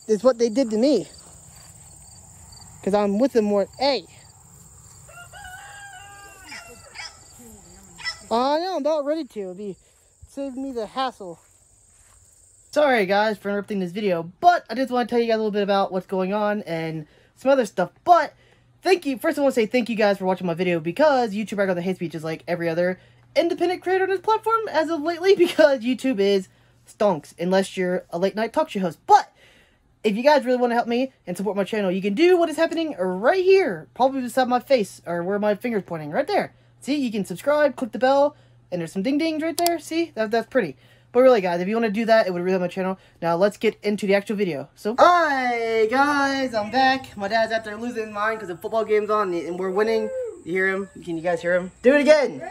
is what they did to me. Because I'm with them more. Hey! I know, I'm about ready to. It'd be save me the hassle. Sorry guys for interrupting this video, but I just want to tell you guys a little bit about what's going on and some other stuff. But thank you. First I want to say thank you guys for watching my video, because YouTube I got the hate speech just like every other independent creator on this platform as of lately, because YouTube is stonks unless you're a late night talk show host. But if you guys really want to help me and support my channel, you can do what is happening right here, probably beside my face or where my finger's pointing, right there. See, you can subscribe, click the bell, and there's some ding dings right there. See, that's pretty. But really, guys, if you want to do that, it would really help my channel. Now, let's get into the actual video. So, hi, guys, I'm back. My dad's out there losing his mind because the football game's on, and we're winning. You hear him? Can you guys hear him? Do it again.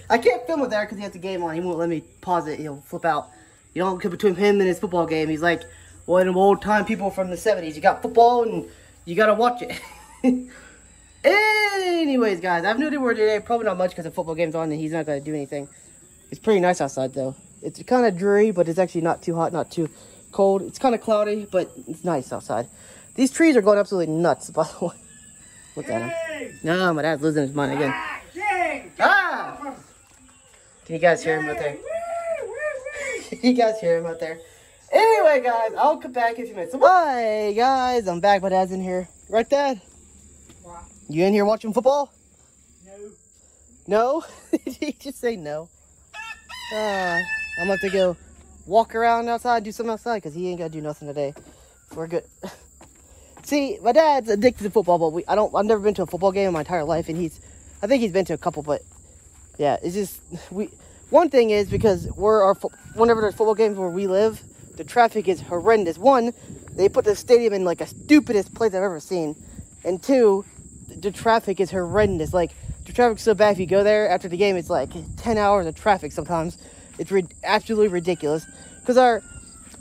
I can't film it there because he has the game on. He won't let me pause it. He'll flip out. You don't come between him and his football game. He's like one of them old-time people from the 70s. You got football, and you got to watch it. Anyways, guys, I have no idea where today. Probably not much because the football game's on and he's not going to do anything. It's pretty nice outside, though. It's kind of dreary, but it's actually not too hot, not too cold. It's kind of cloudy, but it's nice outside. These trees are going absolutely nuts, by the way. Look at him. No, my dad's losing his mind again. Ah! Can you guys hear him out there? Can you guys hear him out there? Anyway, guys, I'll come back in a few minutes. Hi, guys. I'm back. My dad's in here. Right, Dad? You in here watching football? No. No? Did he just say no? I'm gonna have to go walk around outside, do something outside, because he ain't gonna do nothing today. We're good. See, my dad's addicted to football, but I've never been to a football game in my entire life, and I think he's been to a couple, but yeah, it's just, one thing is, because whenever there's football games where we live, the traffic is horrendous. One, they put the stadium in like a stupidest place I've ever seen, and two, the traffic is horrendous. Like, the traffic's so bad if you go there after the game, it's like 10 hours of traffic sometimes. It's absolutely ridiculous. Because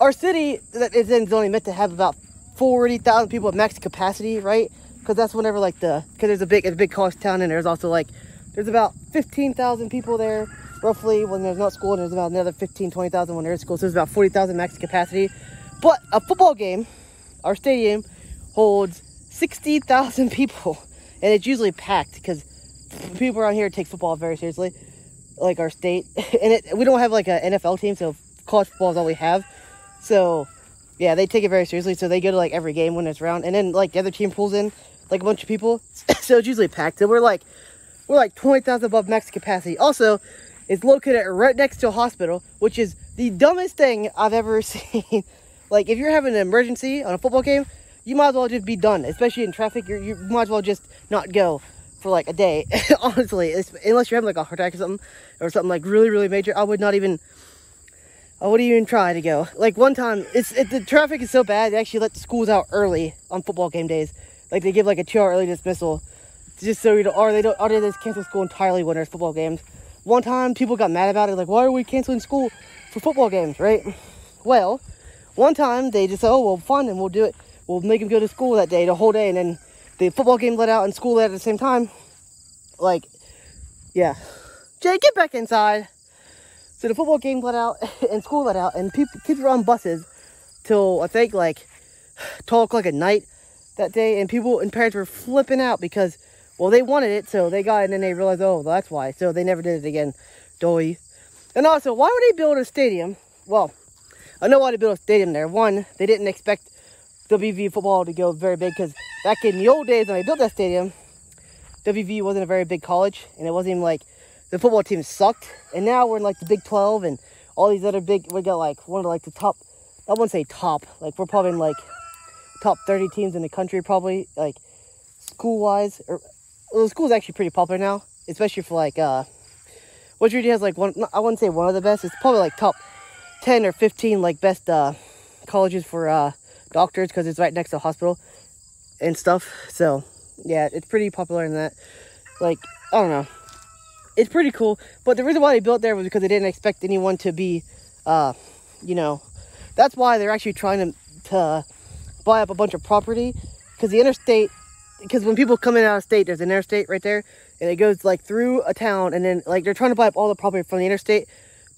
our city that is only meant to have about 40,000 people at max capacity, right? Because that's whenever like because there's a big college town, and there's also like, there's about 15,000 people there roughly when there's not school, and there's about another 15-20,000 when there's school. So there's about 40,000 max capacity. But a football game, our stadium holds 60,000 people. And it's usually packed because people around here take football very seriously, like our state. And we don't have like an NFL team, so college football is all we have. So, yeah, they take it very seriously. So they go to like every game when it's around. And then like the other team pulls in like a bunch of people. So it's usually packed. So we're like 20,000 above max capacity. Also, it's located right next to a hospital, which is the dumbest thing I've ever seen. Like, if you're having an emergency on a football game, you might as well just be done, especially in traffic. You might as well just not go for like a day, honestly. Unless you're having like a heart attack or something like really, really major. I wouldn't even try to go. Like one time, the traffic is so bad, they actually let the schools out early on football game days. Like they give like a 2-hour early dismissal, just so you don't, or they just cancel school entirely when there's football games. One time, people got mad about it, like, why are we canceling school for football games, right? Well, one time they just said, oh, well, fine, and we'll do it. We'll make them go to school that day, the whole day, and then the football game let out and school let out at the same time. Like, yeah. Jay, get back inside. So the football game let out and school let out, and kids were on buses till, I think, like 12 o'clock at night that day, and parents were flipping out because, well, they wanted it, so they got it, and then they realized, oh, that's why. So they never did it again. Doy. And also, why would they build a stadium? Well, I know why they built a stadium there. One, they didn't expect WV football to go very big, because back in the old days when they built that stadium, WV wasn't a very big college, and it wasn't even like, the football team sucked. And now we're in like the Big 12 and all these other we got like one of like the top, I wouldn't say top, like we're probably in like top 30 teams in the country, probably, like school wise. Well, the school's actually pretty popular now, especially for like which really has like I wouldn't say one of the best, it's probably like top 10 or 15 like best colleges for doctors, because it's right next to a hospital and stuff. So yeah, it's pretty popular in that. Like, I don't know, it's pretty cool. But the reason why they built there was because they didn't expect anyone to be you know, that's why they're actually trying to buy up a bunch of property, because the interstate, because when people come in out of state, there's an interstate right there, and it goes like through a town, and then like they're trying to buy up all the property from the interstate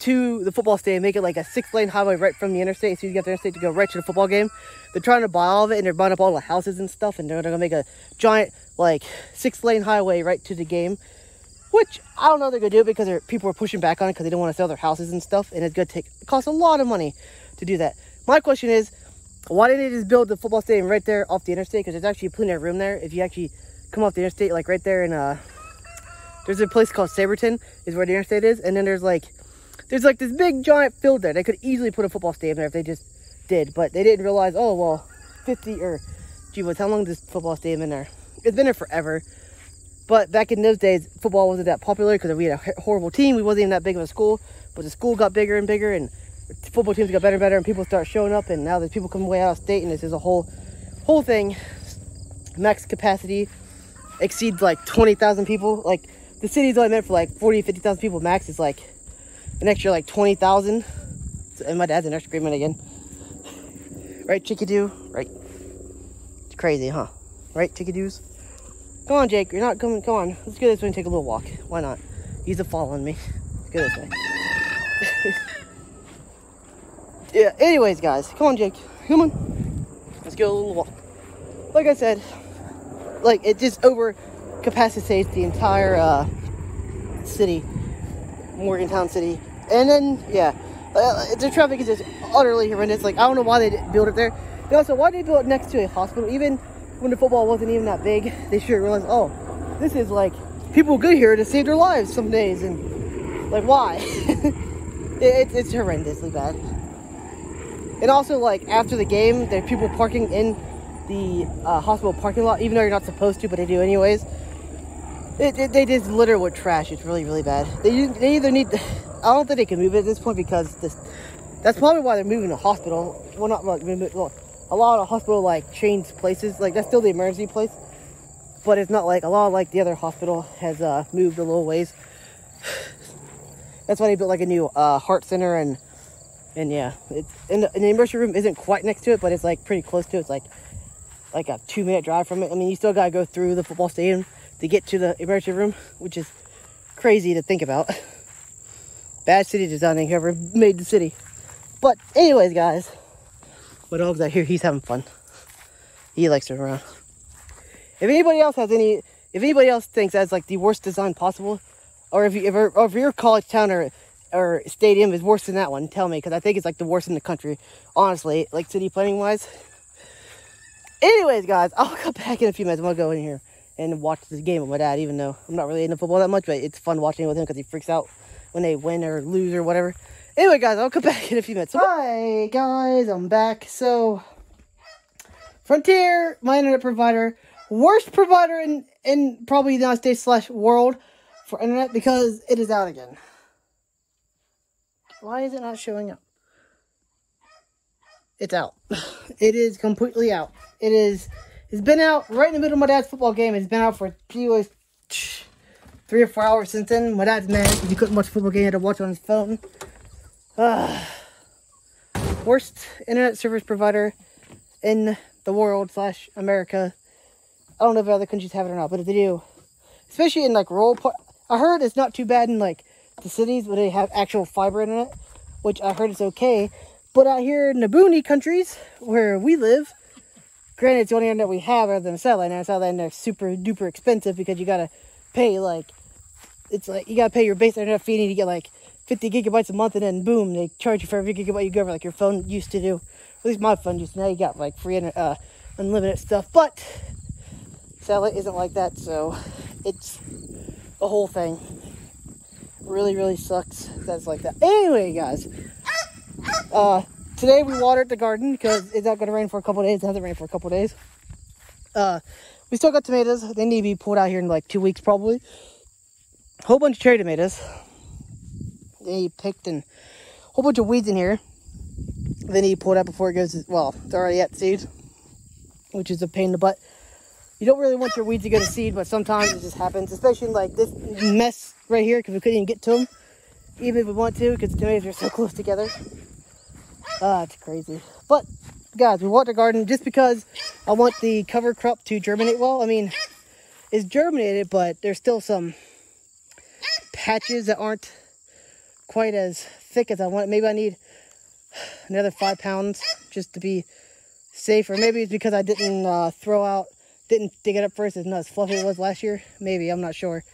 to the football stadium, make it like a 6-lane highway right from the interstate. So you get the interstate to go right to the football game. They're trying to buy all of it, and they're buying up all the houses and stuff, and they're gonna make a giant like 6-lane highway right to the game. Which I don't know if they're gonna do it because people are pushing back on it because they don't want to sell their houses and stuff, and it costs a lot of money to do that. My question is, why didn't they just build the football stadium right there off the interstate? Because there's actually plenty of room there. If you actually come off the interstate, like right there, and there's a place called Saberton, is where the interstate is, and then there's like this big giant field there. They could easily put a football stadium there if they just did, but they didn't realize. Oh well, 50 or gee, what's how long is this football stadium in there? It's been there forever. But back in those days, football wasn't that popular because we had a horrible team. We wasn't even that big of a school, but the school got bigger and bigger, and football teams got better and better, and people start showing up, and now there's people coming way out of state, and this is a whole thing. Max capacity exceeds like 20,000 people. Like the city's only meant for like 40, 50,000 people. Max is like an extra like 20,000. And my dad's in there screaming again. Right, chickadoo? Right. It's crazy, huh? Right, chickadoos? Come on, Jake. You're not coming. Come on. Let's go this way and take a little walk. Why not? He's a following me. Let's go this way. Yeah, anyways, guys. Come on, Jake. Come on. Let's go a little walk. Like I said, like, it just over-capacitates the entire city. Morgantown City. And then, yeah. The traffic is just utterly horrendous. Like, I don't know why they didn't build it there. And also, why did they build it next to a hospital? Even when the football wasn't even that big, they should realize, oh, this is like, people go here to save their lives some days, and like, why? it's horrendously bad. And also, like, after the game, there are people parking in the hospital parking lot, even though you're not supposed to, but they do anyways. They just litter with trash. It's really, really bad. They either need, I don't think they can move it at this point because that's probably why they're moving the hospital. Well, not like, well, a lot of hospital like changed places, like that's still the emergency place, but it's not like a lot of like the other hospital has moved a little ways. That's why they built like a new heart center, and yeah, it's and the emergency room isn't quite next to it, but it's like pretty close to it. It's like a 2-minute drive from it. I mean, you still gotta go through the football stadium to get to the emergency room, which is crazy to think about. Bad city designing, whoever made the city. But anyways, guys. My dog's out here, he's having fun. He likes to run around. If anybody else thinks that's like the worst design possible, or if your college town or stadium is worse than that one, tell me, because I think it's like the worst in the country, honestly, like city planning wise. Anyways, guys, I'll come back in a few minutes. I'm gonna go in here and watch this game with my dad, even though I'm not really into football that much, but it's fun watching it with him because he freaks out when they win or lose or whatever. Anyway, guys, I'll come back in a few minutes. Hi, guys, I'm back. So, Frontier, my internet provider, worst provider in probably the United States / world for internet because it is out again. Why is it not showing up? It's out. It is completely out. It's been out right in the middle of my dad's football game. It's been out for 3 or 4 hours since then. My dad's mad because he couldn't watch the football game. He had to watch it on his phone. Worst internet service provider in the world / America. I don't know if other countries have it or not, but if they do, especially in like rural part, I heard it's not too bad in like the cities where they have actual fiber internet, which I heard it's okay. But out here in the boony countries where we live, granted it's the only internet we have other than satellite internet. Satellite internet's super duper expensive because you gotta pay like, it's like you gotta pay your base internet fee and you get like 50 gigabytes a month, and then boom, they charge you for every gigabyte you go over, like your phone used to do. At least my phone used to. Now you got like free unlimited stuff, but satellite isn't like that, so it's a whole thing. Really, really sucks that's like that. Anyway, guys, today we watered the garden because it's not going to rain for a couple days. It hasn't rained for a couple days. We still got tomatoes. They need to be pulled out here in like 2 weeks probably. A whole bunch of cherry tomatoes. They need picked, and a whole bunch of weeds in here. They need pulled out before it goes, well, they're already at seed, which is a pain in the butt. You don't really want your weeds to go to seed, but sometimes it just happens, especially in like this mess right here, because we couldn't even get to them, even if we want to, because the tomatoes are so close together. It's crazy. But, guys, we water the garden just because I want the cover crop to germinate well. I mean, it's germinated, but there's still some patches that aren't quite as thick as I want it. Maybe I need another 5 pounds just to be safe. Or maybe it's because I didn't didn't dig it up first. It's not as fluffy as it was last year. Maybe, I'm not sure.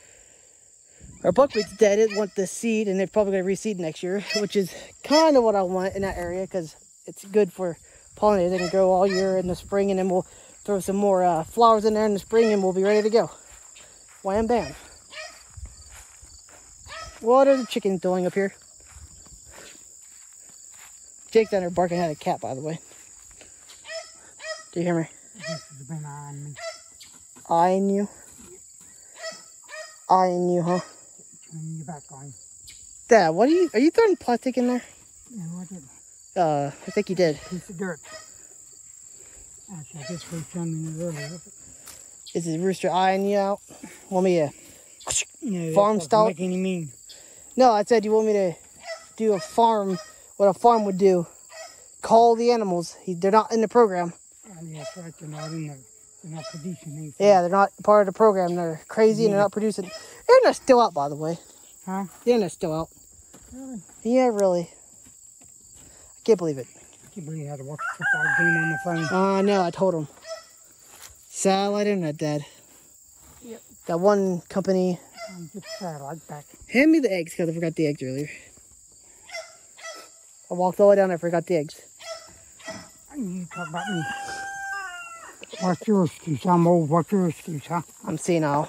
Our buckwheat's dead. It want the seed, and they're probably going to reseed next year, which is kind of what I want in that area because it's good for pollinators. They can grow all year in the spring, and then we'll throw some more flowers in there in the spring, and we'll be ready to go. Wham bam. What are the chickens doing up here? Jake's down there barking at a cat, by the way. Do you hear me? He's been eyeing me. Eyeing you? Eyeing you, huh? Turning your back on. Dad, what are you throwing plastic in there? No, I didn't. I think you did. Piece of dirt. Actually, I just was telling me earlier. Is the rooster eyeing you out? Want me to No, farm style? Make any mean. No, I said you want me to do a farm, what a farm would do. Call the animals. They're not in the program. Yeah, that's right. They're not in there. They're not producing anything. Yeah, they're not part of the program. They're crazy and they're not producing. The internet's still out, by the way. Huh? The internet's still out. Really? Yeah, really. I can't believe it. I can't believe you had to watch a football game on the phone. No, I told him. Satellite internet, Dad. Yep. That one company. Get the satellite back. Hand me the eggs, because I forgot the eggs earlier. I walked all the way down there, forgot the eggs. I need to talk about me. What's your excuse? I'm old. What's your excuse, huh? I'm senile.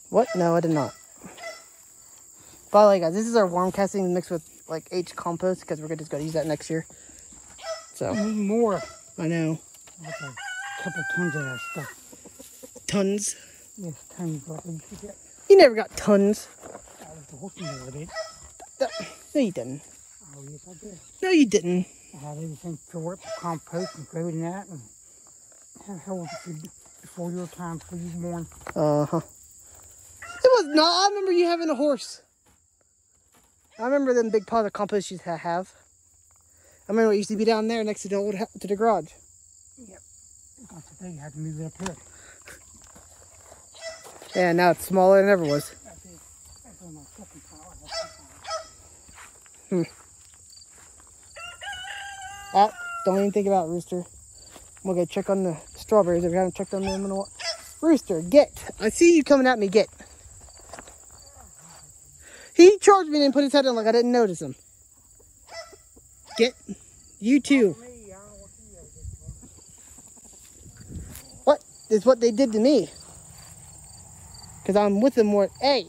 What? No, I did not. By the way, guys, this is our worm casting mixed with like H compost because we're just going to use that next year. So. I need more. I know. Like a couple tons of that stuff. Tons? Yes, tons. What I used to get. You never got tons. I was the horse over did. No, you didn't. Oh, yes, I did. No, you didn't. I had everything for it, compost and food and that, and how was it before your time, before you were born? Uh-huh. It was not. I remember you having a horse. I remember them big pots of compost you used to have. I remember it used to be down there next to the old to the garage. Yep. Because today you had to move it up here. Yeah, now it's smaller than it ever was. That's on my second pile. Don't even think about Rooster. We'll go check on the strawberries if we haven't checked on them in a while. Rooster, get. I see you coming at me, get. He charged me and put his head in like I didn't notice him. Get. You too. What is what they did to me? Because I'm with them more. Hey.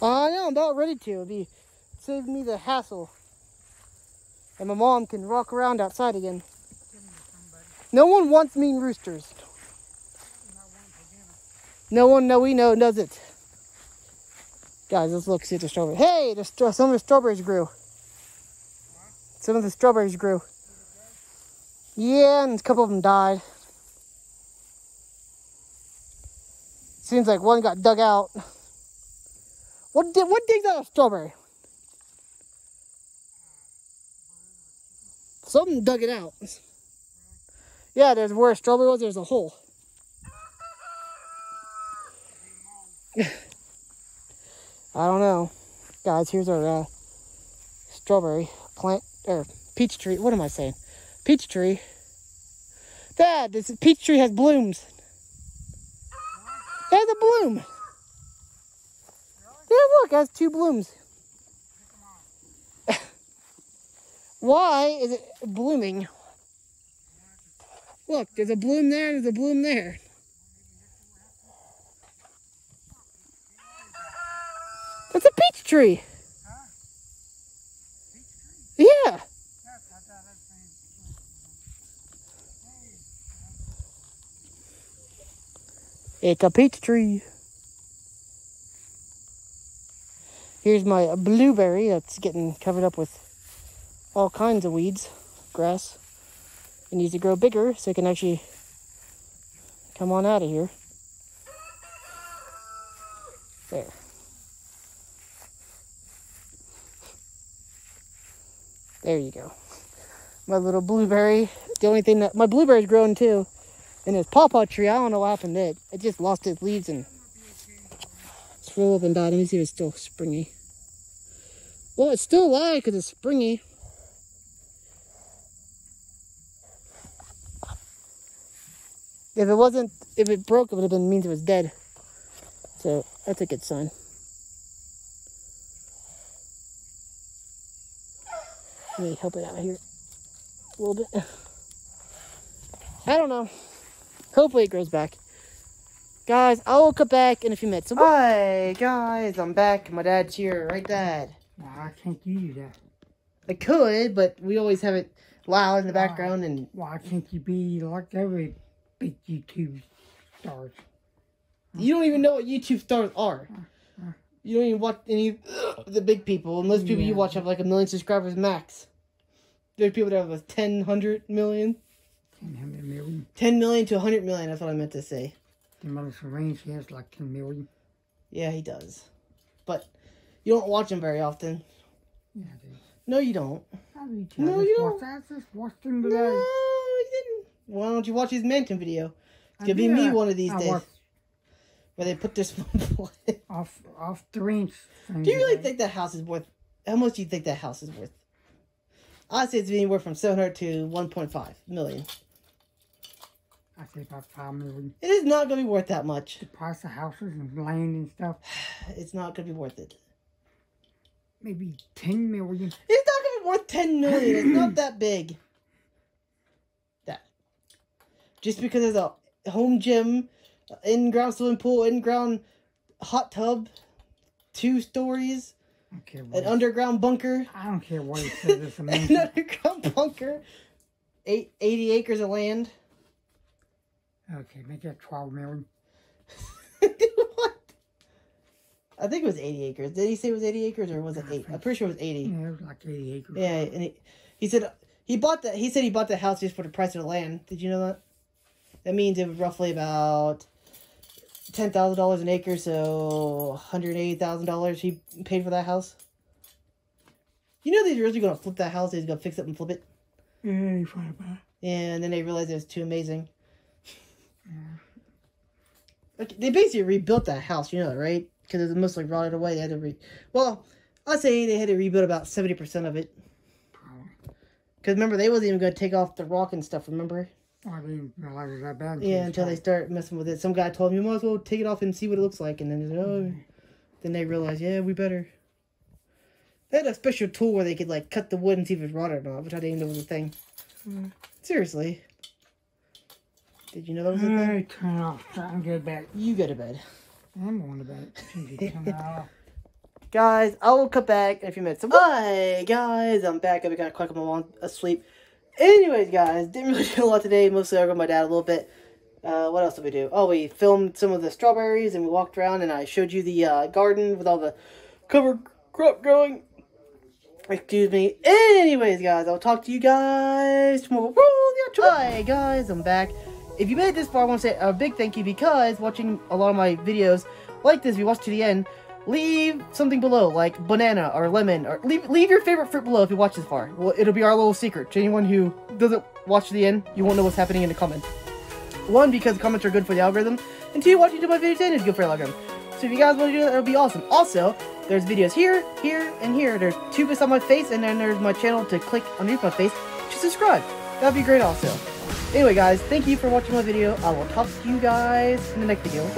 I know, I'm about ready to. It'll be save me the hassle. And my mom can walk around outside again. No one wants mean roosters. No one, no, we know, does it. Guys, let's look, see if the strawberries. Hey, some of the strawberries grew. Some of the strawberries grew. Yeah, and a couple of them died. Seems like one got dug out. What digs out a strawberry? Something dug it out. Yeah, there's where a strawberry was, there's a hole. I don't know. Guys, here's our strawberry plant, or peach tree. What am I saying? Peach tree. Dad, this peach tree has blooms. It has a bloom. Yeah, look, it has 2 blooms. Why is it blooming? Look, there's a bloom there and there's a bloom there. That's a peach tree. Huh? Peach Yeah. tree? Yes, I thought I'd seen. It's a peach tree. Here's my blueberry that's getting covered up with all kinds of weeds, grass. It needs to grow bigger so it can actually come on out of here. There. There you go. My little blueberry. The only thing that my blueberry's growing too. And this pawpaw tree, I don't know what happened to it. It just lost its leaves and swelled up and died. Let me see if it's still springy. Well, it's still alive because it's springy. If it broke, it would have been means it was dead. So that's a good sign. Let me help it out here a little bit. I don't know. Hopefully it grows back. Guys, I will come back in a few minutes. So hi, guys. I'm back. My dad's here. Right, Dad? Why can't you do that? I could, but we always have it loud in the background. And why can't you be like every big YouTube stars? You don't even know what YouTube stars are. You don't even watch any of the big people. And most people you watch have like 1 million subscribers max. There's people that have like 10, 100 million. 100 million. 10 million to 100 million, that's what I meant to say. The Mother Range, he has like 10 million. Yeah, he does. But you don't watch him very often. Yeah, I do. No, you don't. No, you don't. I just watched him today. No, you didn't. Why don't you watch his mansion video? It's going to be me one of these days. Where they put this off the range. Do you really think that house is worth... How much do you think that house is worth? I'd say it's anywhere from 700 to 1.5 million. I say about 5 million. It is not going to be worth that much. The price of houses and land and stuff. It's not going to be worth it. Maybe 10 million. It's not going to be worth 10 million. It's not that big. That. Just because there's a home gym, in-ground swimming pool, in-ground hot tub, 2 stories, an underground bunker. I don't care what it says. It's an underground bunker, 80 acres of land. Okay, make that 12 million. What? I think it was 80 acres. Did he say it was 80 acres or was it 8? I'm pretty sure it was 80. Yeah, it was like 80 acres. Yeah, and he said he bought the house just for the price of the land. Did you know that? That means it was roughly about $10,000 an acre, so $180,000 he paid for that house. You know they were really going to flip that house. They was going to fix it and flip it. Yeah, you thought about it. And then they realized it was too amazing. Yeah. Like, they basically rebuilt that house, you know that, right? Because it was mostly rotted away. They had to well, I'd say they had to rebuild about 70% of it. Because remember, they wasn't even going to take off the rock and stuff, remember? Oh, I didn't realize it was that bad. Yeah, until they start messing with it. Some guy told me, you might as well take it off and see what it looks like. And then, then they realized, yeah, we better. They had a special tool where they could, like, cut the wood and see if it's rotted or not, which I didn't know was a thing. Seriously. Did you know that was a thing? Turn off. I'm going to bed. You go to bed. I'm going to bed. Guys, I will come back in a few minutes. So, hi, guys. I'm back. I've got quite a mom asleep. Anyways, guys, didn't really do a lot today. Mostly I got my dad a little bit. What else did we do? Oh, we filmed some of the strawberries and we walked around and I showed you the garden with all the cover crop growing. Excuse me. Anyways, guys, I'll talk to you guys tomorrow. Hi, guys. I'm back. If you made it this far, I want to say a big thank you because watching a lot of my videos like this, if you watch to the end, leave something below, like banana or lemon, or leave your favorite fruit below if you watch this far. Well, it'll be our little secret. To anyone who doesn't watch to the end, you won't know what's happening in the comments. 1, because the comments are good for the algorithm, and 2, watching to my videos is good for the algorithm. So if you guys want to do that, it'll be awesome. Also, there's videos here, here, and here. There's 2 beside my face, and then there's my channel to click underneath my face to subscribe. That'd be great also. Anyway, guys, thank you for watching my video. I will talk to you guys in the next video.